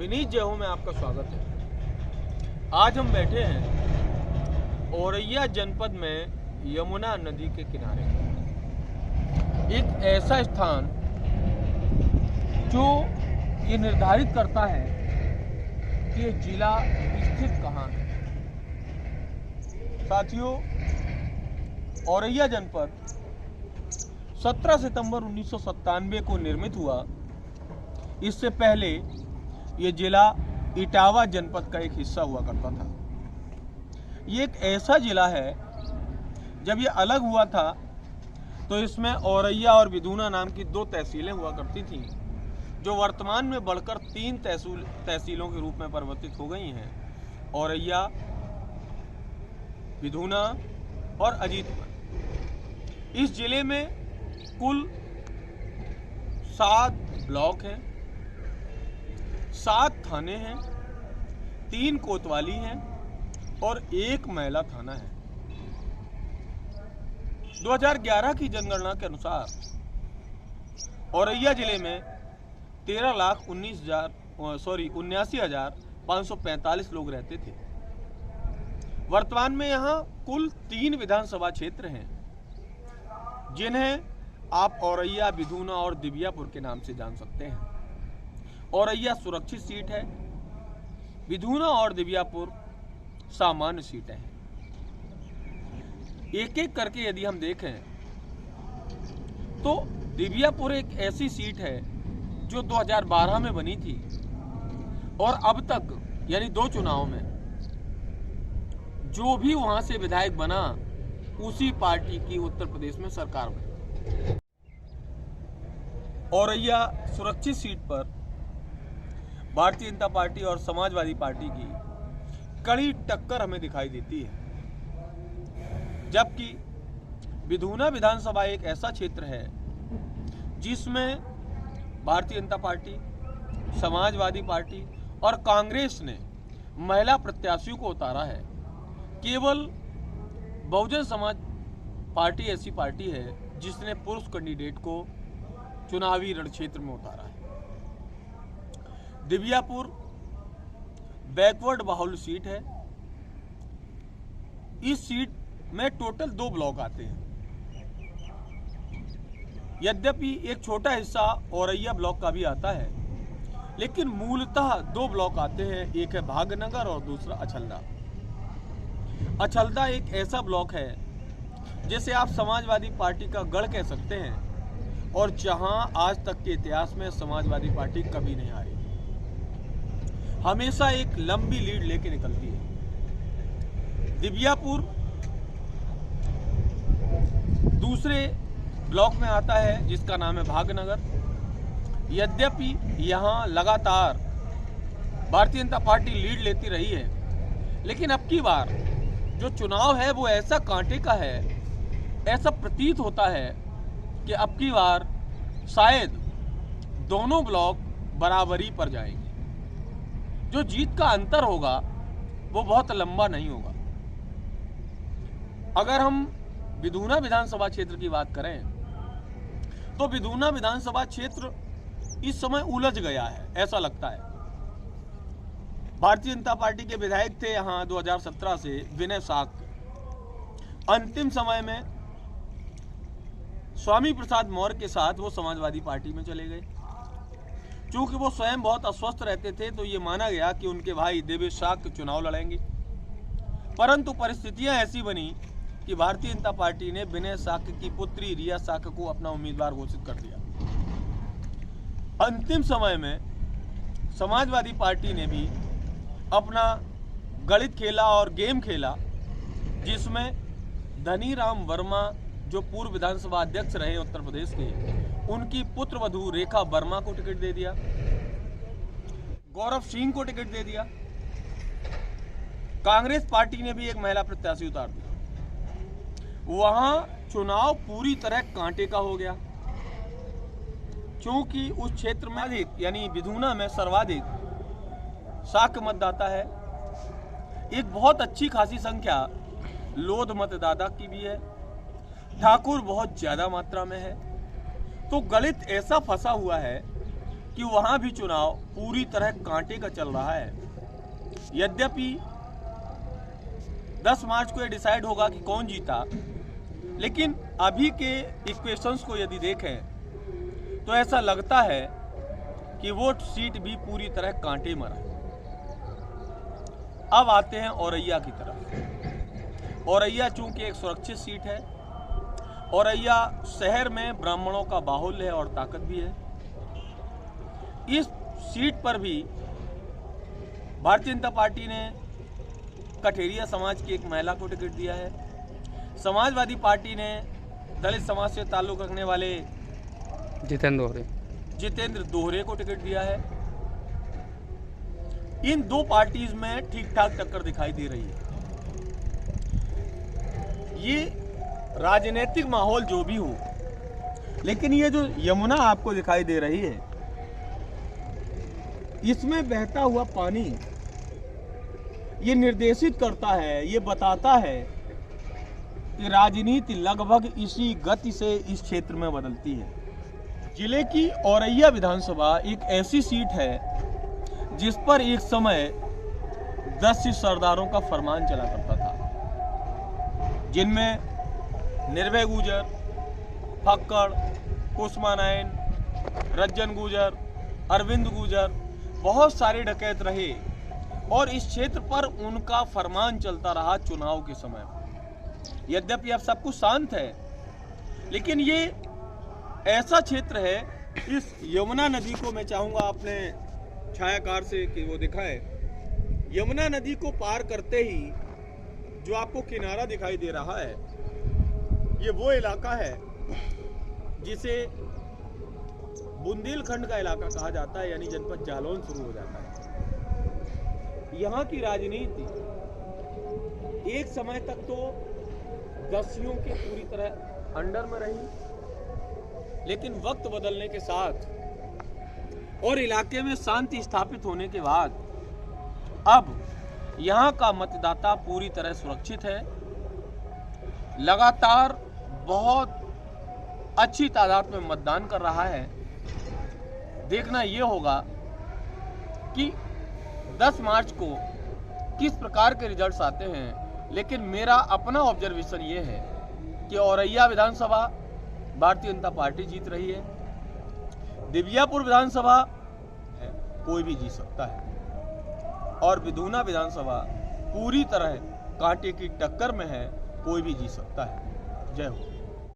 विनीत जय हो में आपका स्वागत है। आज हम बैठे हैं औरैया जनपद में यमुना नदी के किनारे, एक ऐसा स्थान जो ये निर्धारित करता है कि जिला स्थित कहाँ है। साथियों, औरैया जनपद 17 सितंबर 1997 को निर्मित हुआ। इससे पहले ये जिला इटावा जनपद का एक हिस्सा हुआ करता था। ये एक ऐसा जिला है, जब ये अलग हुआ था तो इसमें औरैया और विधूना नाम की 2 तहसीलें हुआ करती थीं, जो वर्तमान में बढ़कर 3 तहसीलों के रूप में परिवर्तित हो गई हैं। औरैया, विधूना और अजीतपुर। इस जिले में कुल 7 ब्लॉक हैं, 7 थाने हैं, 3 कोतवाली हैं और 1 महिला थाना है। 2011 की जनगणना के अनुसार औरैया जिले में 79,545 लोग रहते थे। वर्तमान में यहाँ कुल 3 विधानसभा क्षेत्र हैं, जिन्हें आप औरैया, विधूना और दिव्यापुर के नाम से जान सकते हैं। औरैया सुरक्षित सीट है, विधूना और दिव्यापुर सामान्य सीटें हैं। एक एक करके यदि हम देखें तो दिव्यापुर एक ऐसी सीट है जो 2012 में बनी थी और अब तक यानी 2 चुनाव में जो भी वहां से विधायक बना, उसी पार्टी की उत्तर प्रदेश में सरकार बनी। औरैया सुरक्षित सीट पर भारतीय जनता पार्टी और समाजवादी पार्टी की कड़ी टक्कर हमें दिखाई देती है, जबकि विधूना विधानसभा एक ऐसा क्षेत्र है जिसमें भारतीय जनता पार्टी, समाजवादी पार्टी और कांग्रेस ने महिला प्रत्याशियों को उतारा है। केवल बहुजन समाज पार्टी ऐसी पार्टी है जिसने पुरुष कैंडिडेट को चुनावी रणक्षेत्र में उतारा है। दिव्यापुर बैकवर्ड बाहुल्य सीट है। इस सीट में टोटल 2 ब्लॉक आते हैं। यद्यपि एक छोटा हिस्सा औरैया ब्लॉक का भी आता है, लेकिन मूलतः 2 ब्लॉक आते हैं। एक है भागनगर और दूसरा अछल्दा। अछल्दा एक ऐसा ब्लॉक है जिसे आप समाजवादी पार्टी का गढ़ कह सकते हैं, और जहां आज तक के इतिहास में समाजवादी पार्टी कभी नहीं हारी, हमेशा एक लंबी लीड लेके निकलती है। दिव्यापुर दूसरे ब्लॉक में आता है जिसका नाम है भागनगर। यद्यपि यहां लगातार भारतीय जनता पार्टी लीड लेती रही है, लेकिन अब की बार जो चुनाव है वो ऐसा कांटे का है, ऐसा प्रतीत होता है कि अब की बार शायद दोनों ब्लॉक बराबरी पर जाएंगे। जो जीत का अंतर होगा वो बहुत लंबा नहीं होगा। अगर हम विधूना विधानसभा क्षेत्र की बात करें तो विधूना विधानसभा क्षेत्र इस समय उलझ गया है, ऐसा लगता है। भारतीय जनता पार्टी के विधायक थे यहाँ 2017 से विनय साख। अंतिम समय में स्वामी प्रसाद मौर्य के साथ वो समाजवादी पार्टी में चले गए। चूंकि वो स्वयं बहुत अस्वस्थ रहते थे, तो ये माना गया कि उनके भाई देवेश साख चुनाव लड़ेंगे, परंतु परिस्थितियां ऐसी बनी कि भारतीय जनता पार्टी ने विनय साख की पुत्री रिया साख को अपना उम्मीदवार घोषित कर दिया। अंतिम समय में समाजवादी पार्टी ने भी अपना गणित खेला और गेम खेला, जिसमें धनीराम वर्मा जो पूर्व विधानसभा अध्यक्ष रहे उत्तर प्रदेश के, उनकी पुत्रवधू रेखा वर्मा को टिकट दे दिया, गौरव सिंह को टिकट दे दिया। कांग्रेस पार्टी ने भी एक महिला प्रत्याशी उतार दिया। वहां चुनाव पूरी तरह कांटे का हो गया, क्योंकि उस क्षेत्र में अधिक यानी विधूना में सर्वाधिक शाक्त मतदाता है। एक बहुत अच्छी खासी संख्या लोध मतदाता की भी है। ठाकुर बहुत ज्यादा मात्रा में है। तो गणित ऐसा फंसा हुआ है कि वहां भी चुनाव पूरी तरह कांटे का चल रहा है। यद्यपि 10 मार्च को यह डिसाइड होगा कि कौन जीता, लेकिन अभी के इक्वेशंस को यदि देखें तो ऐसा लगता है कि वोट सीट भी पूरी तरह कांटे में है। अब आते हैं औरैया की तरफ। औरैया चूंकि एक सुरक्षित सीट है, औरैया शहर में ब्राह्मणों का बाहुल्य है और ताकत भी है। इस सीट पर भी भारतीय जनता पार्टी ने कठेरिया समाज की एक महिला को टिकट दिया है। समाजवादी पार्टी ने दलित समाज से ताल्लुक रखने वाले जितेंद्र दोहरे को टिकट दिया है। इन दो पार्टीज में ठीक ठाक टक्कर दिखाई दे रही है। ये राजनीतिक माहौल जो भी हो, लेकिन ये जो यमुना आपको दिखाई दे रही है, इसमें बहता हुआ पानी ये निर्देशित करता है, ये बताता है कि राजनीति लगभग इसी गति से इस क्षेत्र में बदलती है। जिले की औरैया विधानसभा एक ऐसी सीट है जिस पर एक समय 10 सरदारों का फरमान चला करता था, जिनमें निर्भय गुजर, फक्कड़, कुसमा नैन, रज्जन गुजर, अरविंद गुजर, बहुत सारे डकैत रहे और इस क्षेत्र पर उनका फरमान चलता रहा चुनाव के समय। यद्यपि अब सब कुछ शांत है, लेकिन ये ऐसा क्षेत्र है, इस यमुना नदी को मैं चाहूंगा आपने छायाकार से कि वो दिखाए। यमुना नदी को पार करते ही जो आपको किनारा दिखाई दे रहा है, ये वो इलाका है जिसे बुंदेलखंड का इलाका कहा जाता है, यानी जनपद जालौन शुरू हो जाता है। यहाँ की राजनीति एक समय तक तो दस्युओं के पूरी तरह अंडर में रही, लेकिन वक्त बदलने के साथ और इलाके में शांति स्थापित होने के बाद अब यहाँ का मतदाता पूरी तरह सुरक्षित है। लगातार बहुत अच्छी तादाद में मतदान कर रहा है। देखना ये होगा कि 10 मार्च को किस प्रकार के रिजल्ट्स आते हैं, लेकिन मेरा अपना ऑब्जर्वेशन ये है कि औरैया विधानसभा भारतीय जनता पार्टी जीत रही है। दिव्यापुर विधानसभा कोई भी जीत सकता है और विधूना विधानसभा पूरी तरह कांटे की टक्कर में है, कोई भी जीत सकता है। जय हो।